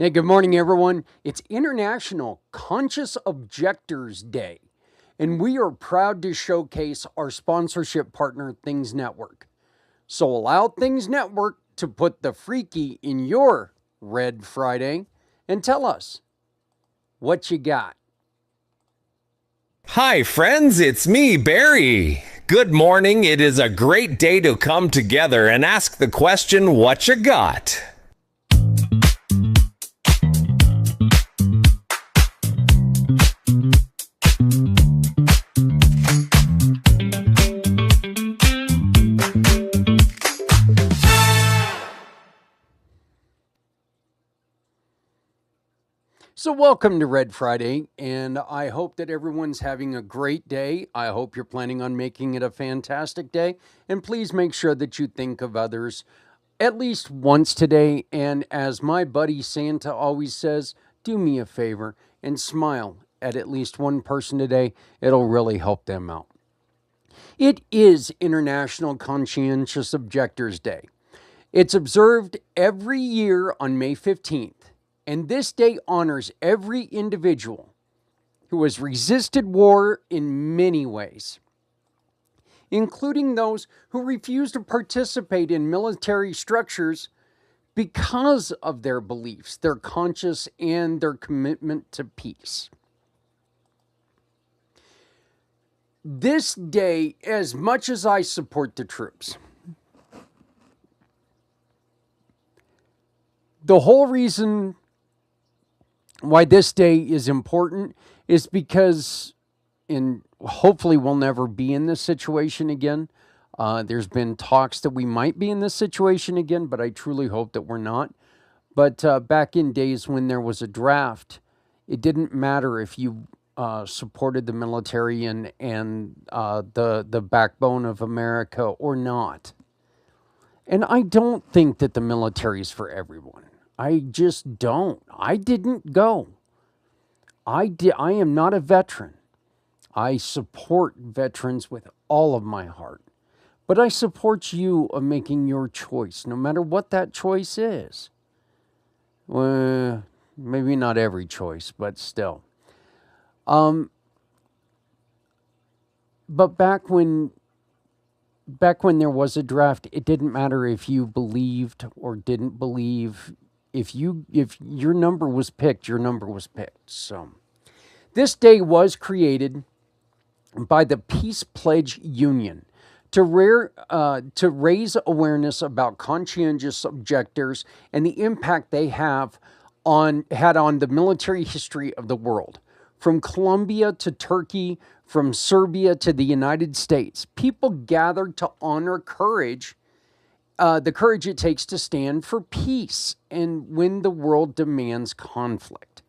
Hey, good morning, everyone. It's International Conscious Objectors Day, and we are proud to showcase our sponsorship partner, Things Network. So allow Things Network to put the freaky in your Red Friday and tell us what you got. Hi, friends, it's me, Barry. Good morning. It is a great day to come together and ask the question, what you got? So, welcome to Red Friday, and I hope that everyone's having a great day. I hope you're planning on making it a fantastic day, and please make sure that you think of others at least once today. And as my buddy Santa always says, do me a favor and smile at least one person today. It'll really help them out. It is International Conscientious Objectors Day. It's observed every year on May 15th, and this day honors every individual who has resisted war in many ways, including those who refuse to participate in military structures because of their beliefs, their conscience, and their commitment to peace. This day, as much as I support the troops, the whole reason why this day is important is because, and hopefully we'll never be in this situation again. There's been talks that we might be in this situation again, but I truly hope that we're not. But back in days when there was a draft, it didn't matter if you supported the military and the backbone of America or not. And I don't think that the military is for everyone. I just don't. I didn't go. I am not a veteran. I support veterans with all of my heart. But I support you of making your choice, no matter what that choice is. Well, maybe not every choice, but still. But back when there was a draft, it didn't matter if you believed or didn't believe. If your number was picked, your number was picked. So this day was created by the Peace Pledge Union to raise awareness about conscientious objectors and the impact they had on the military history of the world. From Colombia to Turkey, from Serbia to the United States, people gathered to honor courage, the courage it takes to stand for peace and when the world demands conflict.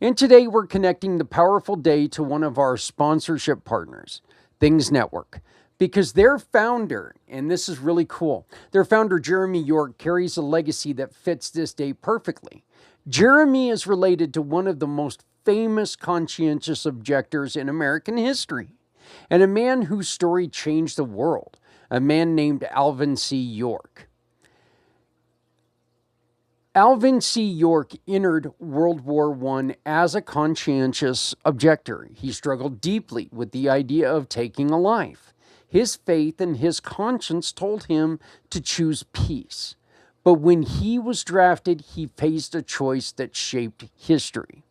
And today we're connecting the powerful day to one of our sponsorship partners, Things Network, because their founder, and this is really cool, their founder, Jeremy York, carries a legacy that fits this day perfectly. Jeremy is related to one of the most famous conscientious objectors in American history, and a man whose story changed the world, a man named Alvin C. York. Alvin C. York entered World War I as a conscientious objector. He struggled deeply with the idea of taking a life. His faith and his conscience told him to choose peace. But when he was drafted, he faced a choice that shaped history.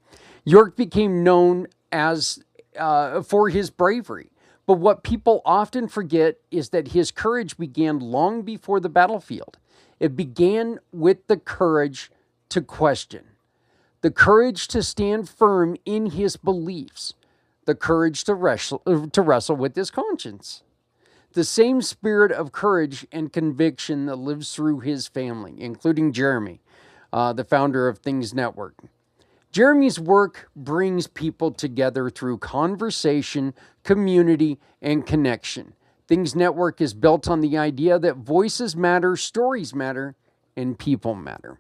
York became known for his bravery. But what people often forget is that his courage began long before the battlefield. It began with the courage to question, the courage to stand firm in his beliefs, the courage to wrestle with his conscience. The same spirit of courage and conviction that lives through his family, including Jeremy, the founder of Things Network. Jeremy's work brings people together through conversation, community, and connection. Things Network is built on the idea that voices matter, stories matter, and people matter.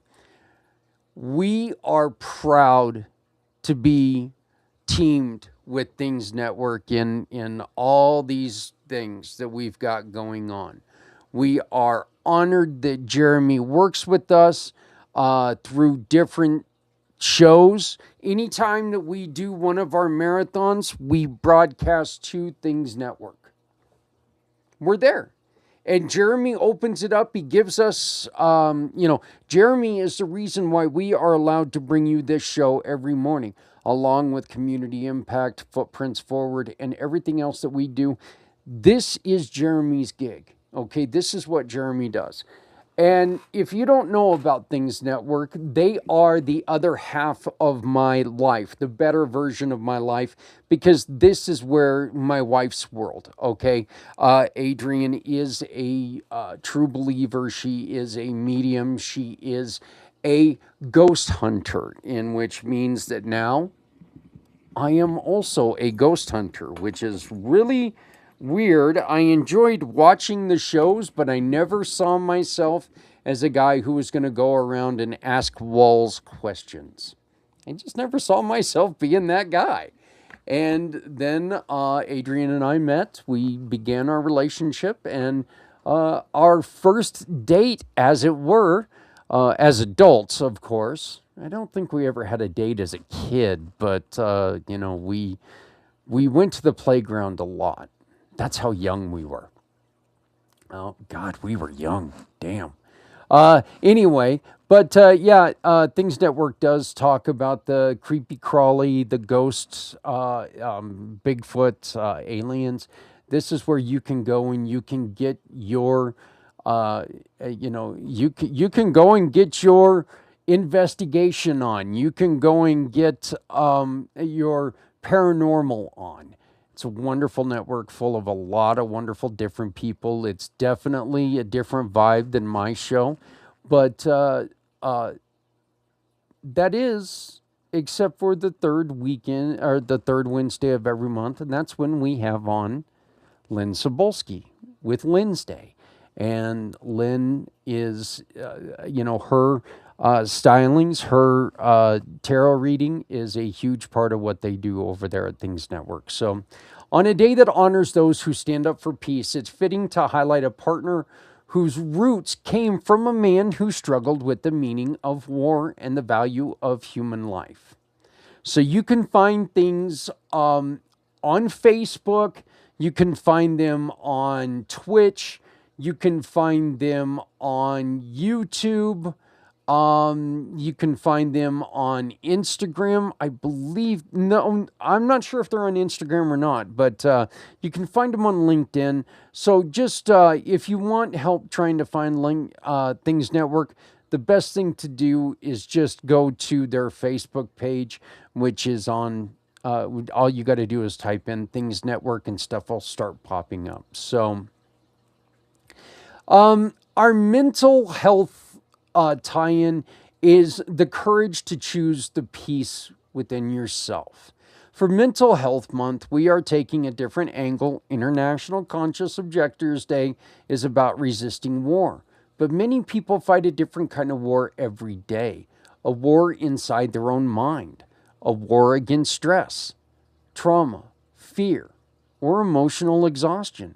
We are proud to be teamed with Things Network in all these things that we've got going on. We are honored that Jeremy works with us through different shows. Anytime that we do one of our marathons, we broadcast to Things Network. We're there. And Jeremy opens it up. He gives us, Jeremy is the reason why we are allowed to bring you this show every morning, along with Community Impact, Footprints Forward, and everything else that we do. This is Jeremy's gig. Okay, this is what Jeremy does. And if you don't know about Things Network, they are the other half of my life, the better version of my life, because this is where my wife's world, okay? Adrienne is a true believer. She is a medium. She is a ghost hunter, in which means that now I am also a ghost hunter, which is really weird. I enjoyed watching the shows, but I never saw myself as a guy who was going to go around and ask walls questions. I just never saw myself being that guy. And then Adrienne and I met. We began our relationship, and our first date, as it were, as adults, of course. I don't think we ever had a date as a kid, but we went to the playground a lot. That's how young we were. Oh, God, we were young. Damn. Anyway, but Things Network does talk about the creepy crawly, the ghosts, Bigfoot, aliens. This is where you can go and you can get your, you can go and get your investigation on. You can go and get your paranormal on. It's a wonderful network full of a lot of wonderful different people. It's definitely a different vibe than my show. But that is, except for the third weekend or the third Wednesday of every month. And that's when we have on Lynn Sobolski with Lynn's Day. And Lynn is, her stylings, her tarot reading is a huge part of what they do over there at Things Network. So on a day that honors those who stand up for peace, it's fitting to highlight a partner whose roots came from a man who struggled with the meaning of war and the value of human life. So you can find things on Facebook, you can find them on Twitch, you can find them on YouTube. You can find them on Instagram, I believe. No, I'm not sure if they're on Instagram or not, but you can find them on LinkedIn. So just if you want help trying to find Things Network, the best thing to do is just go to their Facebook page, which is on, all you got to do is type in Things Network and stuff will start popping up. So our mental health tie-in is the courage to choose the peace within yourself. For Mental Health Month, we are taking a different angle. International Conscientious Objectors Day is about resisting war. But many people fight a different kind of war every day. A war inside their own mind. A war against stress, trauma, fear, or emotional exhaustion.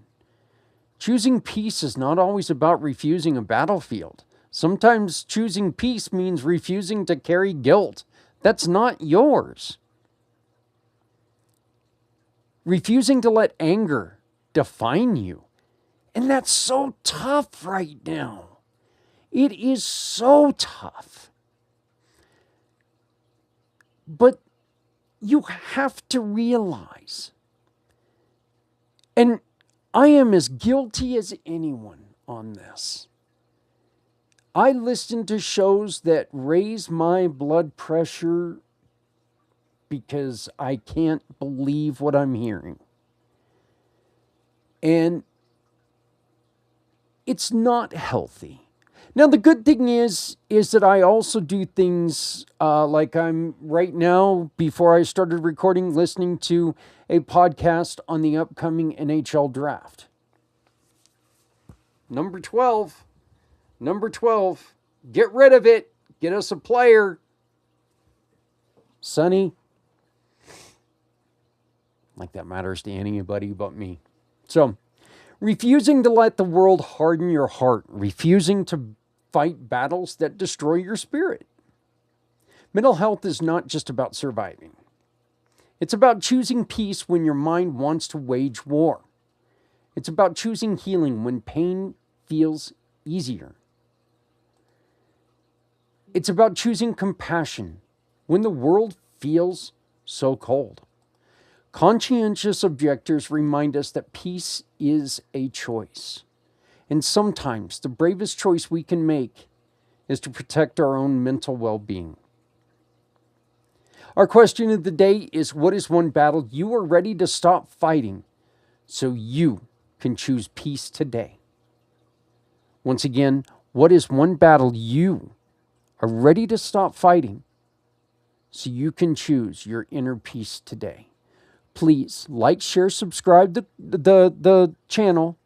Choosing peace is not always about refusing a battlefield. Sometimes choosing peace means refusing to carry guilt that's not yours. Refusing to let anger define you. And that's so tough right now. It is so tough. But you have to realize, and I am as guilty as anyone on this. I listen to shows that raise my blood pressure because I can't believe what I'm hearing. And it's not healthy. Now, the good thing is that I also do things like I'm right now, before I started recording, listening to a podcast on the upcoming NHL draft. Number 12. Get rid of it. Get us a player. Sonny. Like that matters to anybody but me. So, refusing to let the world harden your heart. Refusing to fight battles that destroy your spirit. Mental health is not just about surviving. It's about choosing peace when your mind wants to wage war. It's about choosing healing when pain feels easier. It's about choosing compassion when the world feels so cold. Conscientious objectors remind us that peace is a choice. And sometimes the bravest choice we can make is to protect our own mental well-being. Our question of the day is, what is one battle you are ready to stop fighting so you can choose peace today? Once again, what is one battle you are ready to stop fighting so you can choose your inner peace today? Please like, share, subscribe the channel.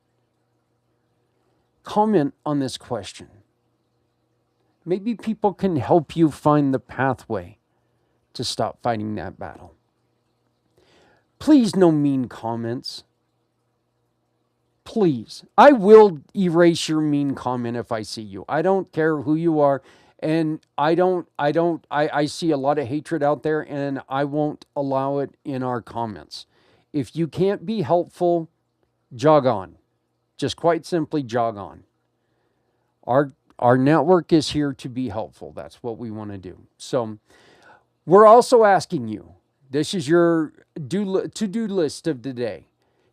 Comment on this question. Maybe people can help you find the pathway to stop fighting that battle. Please, no mean comments. Please. I will erase your mean comment if I see you. I don't care who you are. And I see a lot of hatred out there, and I won't allow it in our comments. If you can't be helpful, jog on. Just quite simply jog on. Our network is here to be helpful. That's what we want to do. So we're also asking you, this is your to-do list of the day.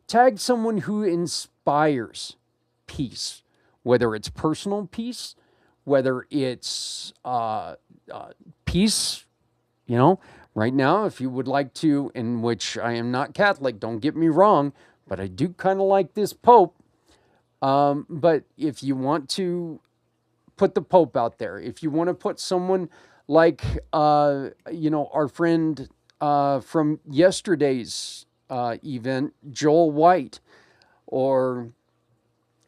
Tag someone who inspires peace, whether it's personal peace, whether it's peace, right now, if you would like to, in which I am not Catholic, don't get me wrong, but I do kind of like this Pope. But if you want to put the Pope out there, if you want to put someone like, our friend from yesterday's event, Joel White, or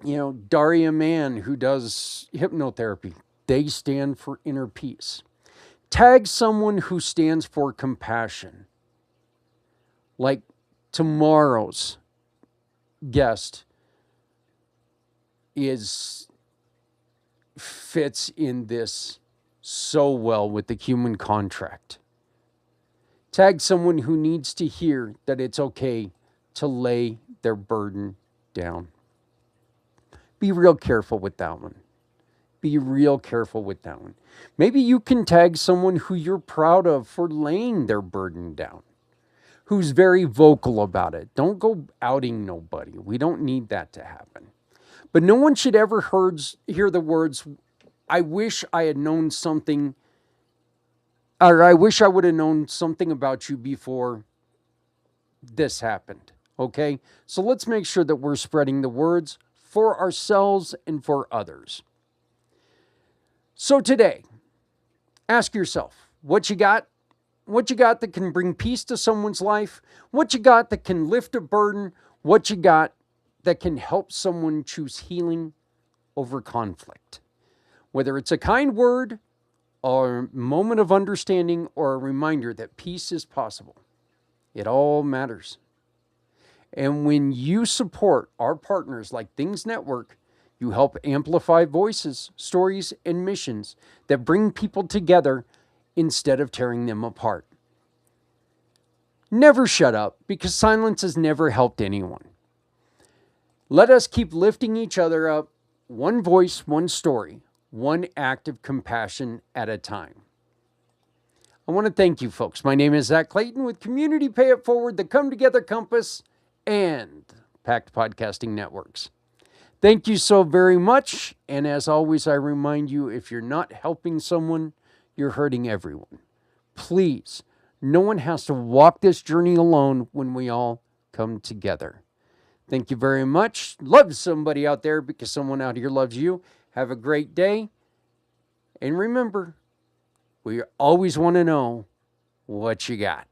Daria Mann, who does hypnotherapy. They stand for inner peace. Tag someone who stands for compassion. Like tomorrow's guest fits in this so well with the human contract. Tag someone who needs to hear that it's okay to lay their burden down. Be real careful with that one. Be real careful with that one. Maybe you can tag someone who you're proud of for laying their burden down, who's very vocal about it. Don't go outing nobody. We don't need that to happen. But no one should ever hear the words, I wish I had known something, or I wish I would have known something about you before this happened. Okay? So let's make sure that we're spreading the words for ourselves and for others. So today, ask yourself, what you got? What you got that can bring peace to someone's life? What you got that can lift a burden? What you got that can help someone choose healing over conflict? Whether it's a kind word or a moment of understanding or a reminder that peace is possible, it all matters. And when you support our partners like Things Network, you help amplify voices, stories, and missions that bring people together instead of tearing them apart. Never shut up, because silence has never helped anyone. Let us keep lifting each other up, one voice, one story, one act of compassion at a time. I want to thank you, folks. My name is Zach Clayton with Community Pay It Forward, the Come Together Compass, and Pact Podcasting Networks. Thank you so very much. And as always, I remind you, if you're not helping someone, you're hurting everyone. Please, no one has to walk this journey alone when we all come together. Thank you very much. Love somebody out there because someone out here loves you. Have a great day. And remember, we always want to know what you got.